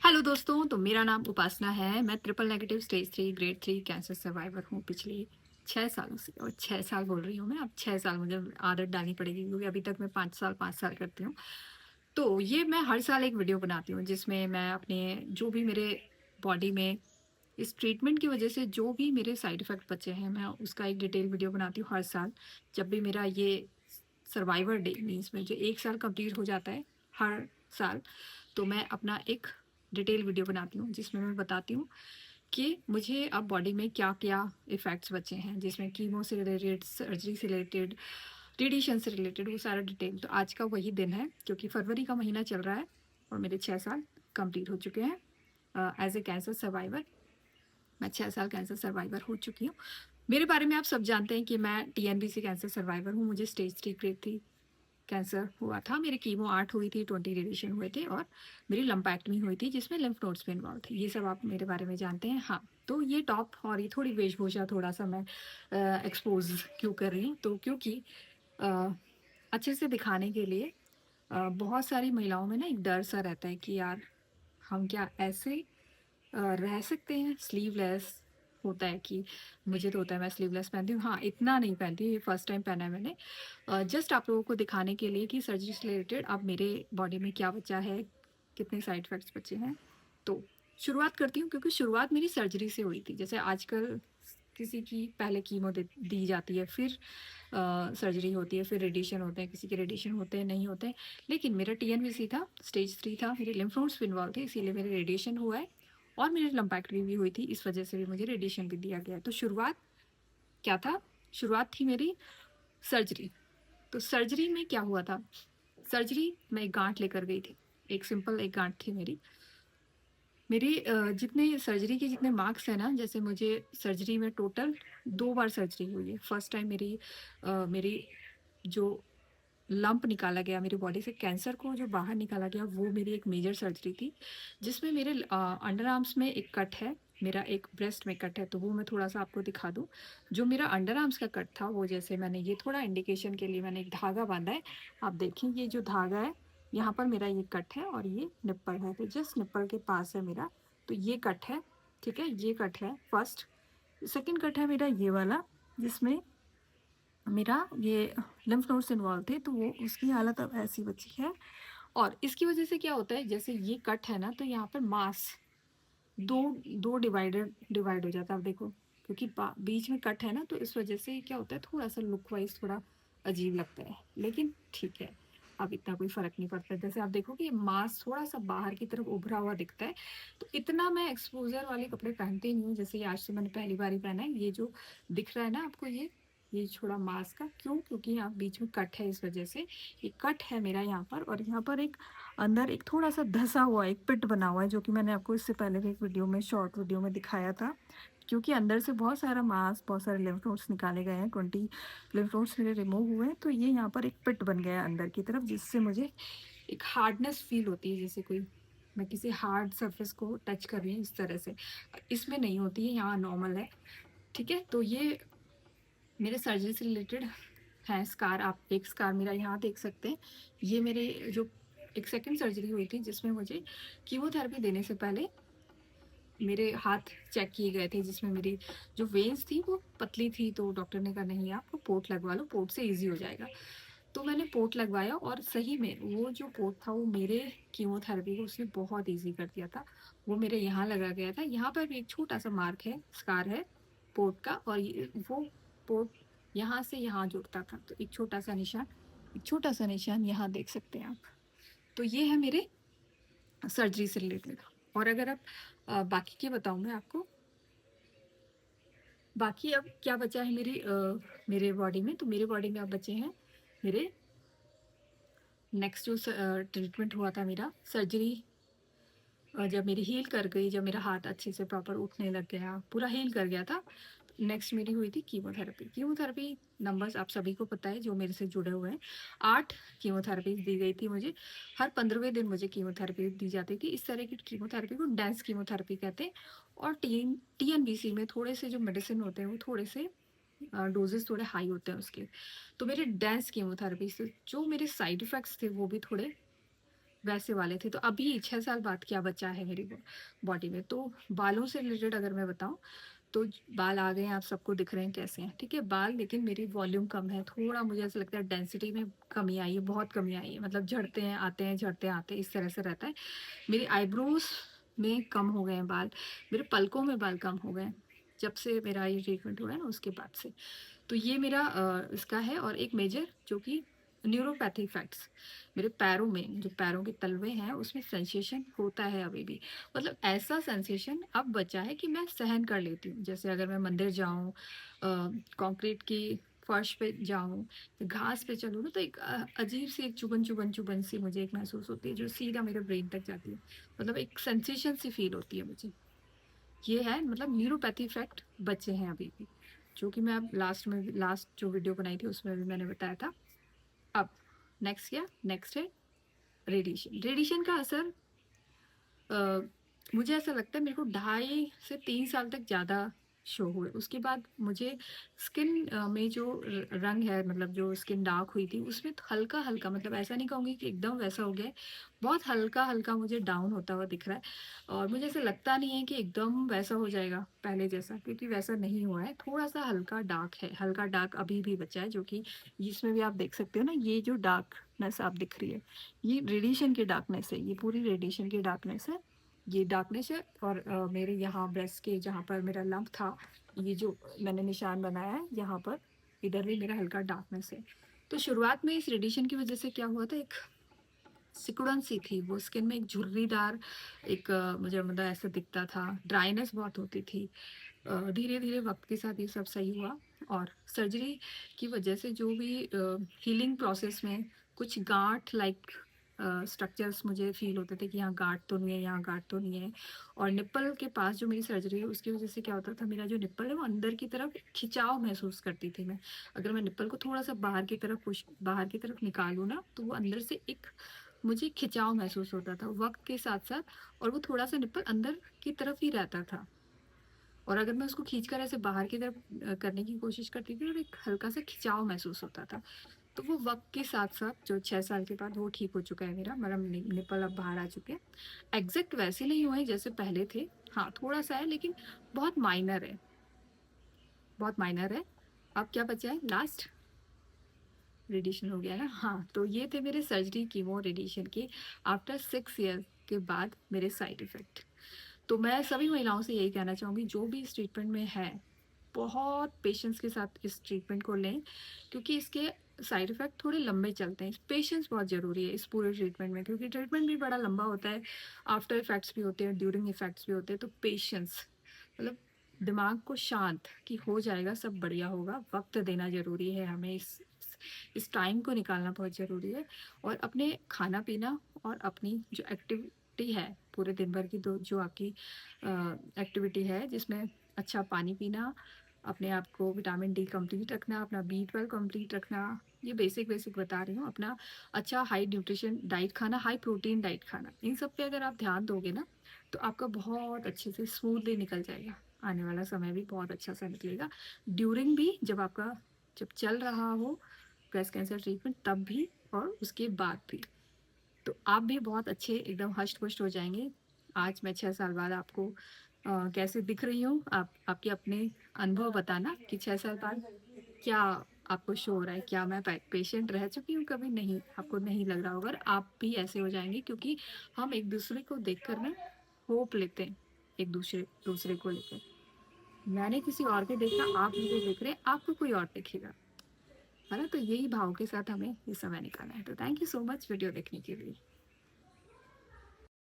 Hello दोस्तों, तो मेरा नाम उपासना है। मैं triple negative stage 3 grade 3 cancer survivor हूँ पिछले 6 सालों से। और 6 साल बोल रही हूँ मैं, अब 6 साल मुझे आदत डालनी पड़ेगी क्योंकि अभी तक मैं 5 साल करती हूँ। तो ये मैं हर साल एक वीडियो बनाती हूँ जिसमें मैं अपने जो भी मेरे बॉडी में इस ट्रीटमेंट की वजह से जो भी मेरे साइड इफ़ेक्ट बचे हैं, मैं उसका एक डिटेल वीडियो बनाती हूँ हर साल। जब भी मेरा ये सर्वाइवर डे मीन्स में जो 1 साल कंप्लीट हो जाता है हर साल, तो मैं अपना एक डिटेल वीडियो बनाती हूँ जिसमें मैं बताती हूँ कि मुझे अब बॉडी में क्या-क्या इफ़ेक्ट्स बचे हैं, जिसमें कीमो से रिलेटेड, सर्जरी से रिलेटेड, रेडिएशन से रिलेटेड, वो सारा डिटेल। तो आज का वही दिन है क्योंकि फरवरी का महीना चल रहा है और मेरे 6 साल कंप्लीट हो चुके हैं एज़ ए कैंसर सर्वाइवर। मैं 6 साल कैंसर सर्वाइवर हो चुकी हूँ। मेरे बारे में आप सब जानते हैं कि मैं टीएनबीसी कैंसर सर्वाइवर हूँ। मुझे स्टेज 3 ग्रेड 3 कैंसर हुआ था। मेरी कीमो 8 हुई थी, 20 रेडिएशन हुए थे और मेरी लंपेक्टमी हुई थी जिसमें लिम्फ नोड्स भी इन्वॉल्व थे। ये सब आप मेरे बारे में जानते हैं। हाँ, तो ये टॉप और ये थोड़ी वेशभूषा थोड़ा-सा मैं एक्सपोज़ क्यों कर रही हूँ? तो क्योंकि अ, अच्छे से दिखाने के लिए बहुत सारी महिलाओं में ना एक डर-सा रहता है कि यार हम क्या ऐसे रह सकते हैं स्लीवलेस। होता है कि मुझे तो होता है मैं स्लीवलेस पहनती हूँ। हाँ, इतना नहीं पहनती, ये फर्स्ट टाइम पहना है मैंने। जस्ट आप लोगों को दिखाने के लिए कि सर्जरी से रिलेटेड अब मेरे बॉडी में क्या बचा है, कितने साइड इफ़ेक्ट्स बचे हैं। तो शुरुआत करती हूँ क्योंकि शुरुआत मेरी सर्जरी से हुई थी। जैसे आजकल किसी की पहले कीमो दे दी जाती है, फिर सर्जरी होती है, फिर रेडिएशन होते हैं, किसी के रेडिएशन होते हैं, नहीं होते हैं। लेकिन मेरा टीएनबीसी था, स्टेज 3 था, मेरे लिम्फ नोड्स भी इन्वॉल्व थे, इसीलिए मेरे रेडिएशन हुआ है और मेरी लंपेक्टमी भी हुई थी, इस वजह से भी मुझे रेडिएशन भी दिया गया है। तो शुरुआत क्या था? शुरुआत थी मेरी सर्जरी। तो सर्जरी में क्या हुआ था? सर्जरी मैं एक गाँठ लेकर गई थी। एक सिंपल एक गाँठ थी मेरी। मेरी जितने सर्जरी के जितने मार्क्स हैं ना, जैसे मुझे सर्जरी में टोटल 2 बार सर्जरी हुई है। फर्स्ट टाइम मेरी जो लंप निकाला गया मेरी बॉडी से, कैंसर को जो बाहर निकाला गया, वो मेरी एक मेजर सर्जरी थी, जिसमें मेरे अंडर आर्म्स में एक कट है, मेरा एक ब्रेस्ट में कट है, तो वो मैं थोड़ा-सा आपको दिखा दूँ। जो मेरा अंडर आर्म्स का कट था, वो जैसे मैंने ये थोड़ा इंडिकेशन के लिए मैंने एक धागा बाँधा है। आप देखें ये जो धागा है, यहाँ पर मेरा ये कट है और ये निप्पल है, तो जस्ट निप्पल के पास है मेरा, तो ये कट है, ठीक है? ये कट है फर्स्ट। सेकंड कट है मेरा ये वाला, जिसमें मेरा ये लिम्फ नोड्स इन्वॉल्व थे, तो वो उसकी हालत अब ऐसी बची है। और इसकी वजह से क्या होता है, जैसे ये कट है ना, तो यहाँ पर मांस दो दो डिवाइड हो जाता है। अब देखो, क्योंकि बीच में कट है ना, तो इस वजह से क्या होता है, थोड़ा सा लुक वाइज थोड़ा अजीब लगता है, लेकिन ठीक है, अब इतना कोई फर्क नहीं पड़ता। जैसे आप देखो कि मांस थोड़ा सा बाहर की तरफ उभरा हुआ दिखता है, तो इतना मैं एक्सपोजर वाले कपड़े पहनती नहीं हूँ। जैसे ये आज से मैंने पहली बार ही पहना है, ये जो दिख रहा है ना आपको, ये छोड़ा मांस का, क्यों? क्योंकि यहाँ बीच में कट है, इस वजह से ये कट है मेरा यहाँ पर। और यहाँ पर एक अंदर एक थोड़ा-सा धँसा हुआ एक पिट बना हुआ है, जो कि मैंने आपको इससे पहले भी एक वीडियो में, शॉर्ट वीडियो में दिखाया था। क्योंकि अंदर से बहुत सारा मांस, बहुत सारे लिम्फ नोड्स निकाले गए हैं, 20 लिम्फ नोड्स मेरे रिमूव हुए हैं, तो ये यहाँ पर एक पिट बन गया है अंदर की तरफ, जिससे मुझे एक हार्डनेस फ़ील होती है, जैसे कोई मैं किसी हार्ड सरफेस को टच कर रही हूँ, इस तरह से। इसमें नहीं होती है, यहाँ नॉर्मल है, ठीक है? तो ये मेरे सर्जरी से रिलेटेड है स्कार। आप एक स्कार मेरा यहाँ देख सकते हैं। ये मेरे जो एक सेकंड सर्जरी हुई थी, जिसमें मुझे कीमोथेरेपी देने से पहले मेरे हाथ चेक किए गए थे, जिसमें मेरी जो वेन्स थी वो पतली थी, तो डॉक्टर ने कहा नहीं, आप पोर्ट लगवा लो, पोर्ट से ईज़ी हो जाएगा। तो मैंने पोर्ट लगवाया और सही में वो जो पोर्ट था, वो मेरे कीमोथेरेपी को उसने बहुत ईज़ी कर दिया था। वो मेरे यहाँ लगा गया था, यहाँ पर भी एक छोटा-सा मार्क है, स्कार है पोर्ट का, और ये वो पोर्ट यहाँ से यहाँ जुड़ता था, तो एक छोटा-सा निशान यहाँ देख सकते हैं आप। तो ये है मेरे सर्जरी से रिलेटेड। और अगर आप बाकी के बताऊँ मैं आपको, बाकी अब क्या बचा है मेरे बॉडी में, तो मेरे बॉडी में अब बचे हैं मेरे नेक्स्ट जो ट्रीटमेंट हुआ था, मेरा सर्जरी जब मेरी हील कर गई, जब मेरा हाथ अच्छे से प्रॉपर उठने लग गया, पूरा हील कर गया था, नेक्स्ट मेरी हुई थी कीमोथेरेपी। कीमोथेरेपी नंबर्स आप सभी को पता है जो मेरे से जुड़े हुए हैं। 8 कीमोथेरेपी दी गई थी मुझे। हर 15वें दिन मुझे कीमोथेरेपी दी जाती थी। इस तरह की कीमोथेरेपी को डेंस कीमोथेरेपी कहते हैं। और टीएनबीसी में थोड़े से जो मेडिसिन होते हैं, वो थोड़े से डोजेस थोड़े हाई होते हैं उसके। तो मेरे डेंस कीमोथेरेपी से जो मेरे साइड इफ़ेक्ट्स थे, वो भी थोड़े वैसे वाले थे। तो अभी 6 साल बाद क्या बचा है मेरी बॉडी में। तो बालों से रिलेटेड अगर मैं बताऊँ, तो बाल आ गए हैं, आप सबको दिख रहे हैं कैसे हैं, ठीक है बाल, लेकिन मेरी वॉल्यूम कम है, थोड़ा मुझे ऐसा लगता है डेंसिटी में कमी आई है, बहुत कमी आई है, मतलब झड़ते हैं आते हैं, झड़ते आते हैं, इस तरह से रहता है। मेरी आईब्रोज में कम हो गए हैं बाल, मेरे पलकों में बाल कम हो गए हैं, जब से मेरा ये ट्रीटमेंट हुआ है ना उसके बाद से। तो ये मेरा इसका है। और एक मेजर जो कि न्यूरोपैथी इफेक्ट्स, मेरे पैरों में, जो पैरों के तलवे हैं उसमें सेंसेशन होता है अभी भी, मतलब ऐसा सेंसेशन अब बचा है कि मैं सहन कर लेती हूँ। जैसे अगर मैं मंदिर जाऊँ, कंक्रीट की फर्श पे जाऊँ, घास पे चलूँ ना, तो एक अजीब सी एक चुभन चुभन चुभन सी मुझे एक महसूस होती है, जो सीधा मेरे ब्रेन तक जाती है, मतलब एक सेंसेशन सी फील होती है मुझे। ये है, मतलब न्यूरोपैथी इफेक्ट बचे हैं अभी भी, जो कि मैं अब लास्ट जो वीडियो बनाई थी उसमें भी मैंने बताया था। अब नेक्स्ट है रेडिएशन। रेडिएशन का असर अ, मुझे ऐसा लगता है मेरे को 2.5 से 3 साल तक ज़्यादा शो हुए। उसके बाद मुझे स्किन में जो रंग है, मतलब जो स्किन डार्क हुई थी उसमें तो हल्का हल्का, मतलब ऐसा नहीं कहूँगी कि एकदम वैसा हो गया है, बहुत हल्का हल्का मुझे डाउन होता हुआ दिख रहा है। और मुझे ऐसा लगता नहीं है कि एकदम वैसा हो जाएगा पहले जैसा, क्योंकि वैसा नहीं हुआ है, थोड़ा सा हल्का डार्क है, हल्का डार्क अभी भी बचा है, जो कि इसमें भी आप देख सकते हो ना, ये जो डार्कनेस आप दिख रही है, ये रेडिएशन की डार्कनेस है, ये पूरी रेडिएशन की डार्कनेस है, ये डार्कनेस है। और मेरे यहाँ ब्रेस्ट के जहाँ पर मेरा लंप था, ये जो मैंने निशान बनाया है यहाँ पर, इधर भी मेरा हल्का डार्कनेस है। तो शुरुआत में इस रेडिएशन की वजह से क्या हुआ था, एक सिकुड़न सी थी वो स्किन में, एक झुर्रीदार एक मुझे मतलब ऐसा दिखता था, ड्राइनेस बहुत होती थी। धीरे धीरे वक्त के साथ ये सब सही हुआ। और सर्जरी की वजह से जो भी हीलिंग प्रोसेस में कुछ गांठ लाइक स्ट्रक्चर्स मुझे फील होते थे कि यहाँ गांठ तो नहीं है, यहाँ गांठ तो नहीं है। और निप्पल के पास जो मेरी सर्जरी है उसकी वजह से क्या होता था, मेरा जो निप्पल है वो अंदर की तरफ खिंचाव महसूस करती थी मैं। अगर मैं निप्पल को थोड़ा सा बाहर की तरफ पुश, बाहर की तरफ निकालूँ ना, तो वो अंदर से एक मुझे खिंचाव महसूस होता था वक्त के साथ साथ। और वो थोड़ा सा निप्पल अंदर की तरफ ही रहता था, और अगर मैं उसको खींचकर ऐसे बाहर की तरफ करने की कोशिश करती थी, और एक हल्का सा खिंचाव महसूस होता था। तो वो वक्त के साथ साथ जो 6 साल के बाद वो ठीक हो चुका है मेरा, मेरा निपल अब बाहर आ चुके हैं। एग्जैक्ट वैसे नहीं हुए जैसे पहले थे, हाँ थोड़ा सा है, लेकिन बहुत माइनर है, बहुत माइनर है। अब क्या बचा है, लास्ट रेडिएशन हो गया ना, हाँ। तो ये थे मेरे सर्जरी कीमो रेडिएशन के आफ्टर 6 ईयर के बाद मेरे साइड इफेक्ट। तो मैं सभी महिलाओं से यही कहना चाहूँगी, जो भी इस ट्रीटमेंट में है, बहुत पेशेंस के साथ इस ट्रीटमेंट को लें, क्योंकि इसके साइड इफ़ेक्ट थोड़े लंबे चलते हैं। पेशेंस बहुत ज़रूरी है इस पूरे ट्रीटमेंट में, क्योंकि ट्रीटमेंट भी बड़ा लंबा होता है, आफ्टर इफ़ेक्ट्स भी होते हैं, ड्यूरिंग इफ़ेक्ट्स भी होते हैं। तो पेशेंस, मतलब दिमाग को शांत कि हो जाएगा, सब बढ़िया होगा, वक्त देना ज़रूरी है हमें, इस टाइम को निकालना बहुत ज़रूरी है। और अपने खाना पीना और अपनी जो एक्टिविटी है पूरे दिन भर की, दो जो आपकी एक्टिविटी है, जिसमें अच्छा पानी पीना, अपने आप को विटामिन डी कंप्लीट रखना, अपना B12 कंप्लीट रखना, ये बेसिक बेसिक बता रही हूँ। अपना अच्छा हाई न्यूट्रिशन डाइट खाना, हाई प्रोटीन डाइट खाना, इन सब पे अगर आप ध्यान दोगे ना, तो आपका बहुत अच्छे से स्मूथली निकल जाएगा, आने वाला समय भी बहुत अच्छा सा निकलेगा। ड्यूरिंग भी, जब आपका जब चल रहा हो ब्रेस्ट कैंसर ट्रीटमेंट, तब भी और उसके बाद भी, तो आप भी बहुत अच्छे एकदम हष्ट पुष्ट हो जाएंगे। आज मैं 6 साल बाद आपको कैसे दिख रही हूँ, आप आपके अपने अनुभव बताना कि 6 साल बाद क्या आपको शो हो रहा है, क्या मैं पेशेंट रह चुकी हूँ कभी, नहीं आपको नहीं लग रहा होगा, और आप भी ऐसे हो जाएंगे, क्योंकि हम एक दूसरे को देखकर ना होप लेते हैं, एक दूसरे दूसरे को लेकर। मैंने किसी और को देखा, आप मुझे देख रहे हैं, आपको कोई और देखेगा, है ना। तो यही भाव के साथ हमें ये समय निकालना है। तो thank you so much video देखने के लिए।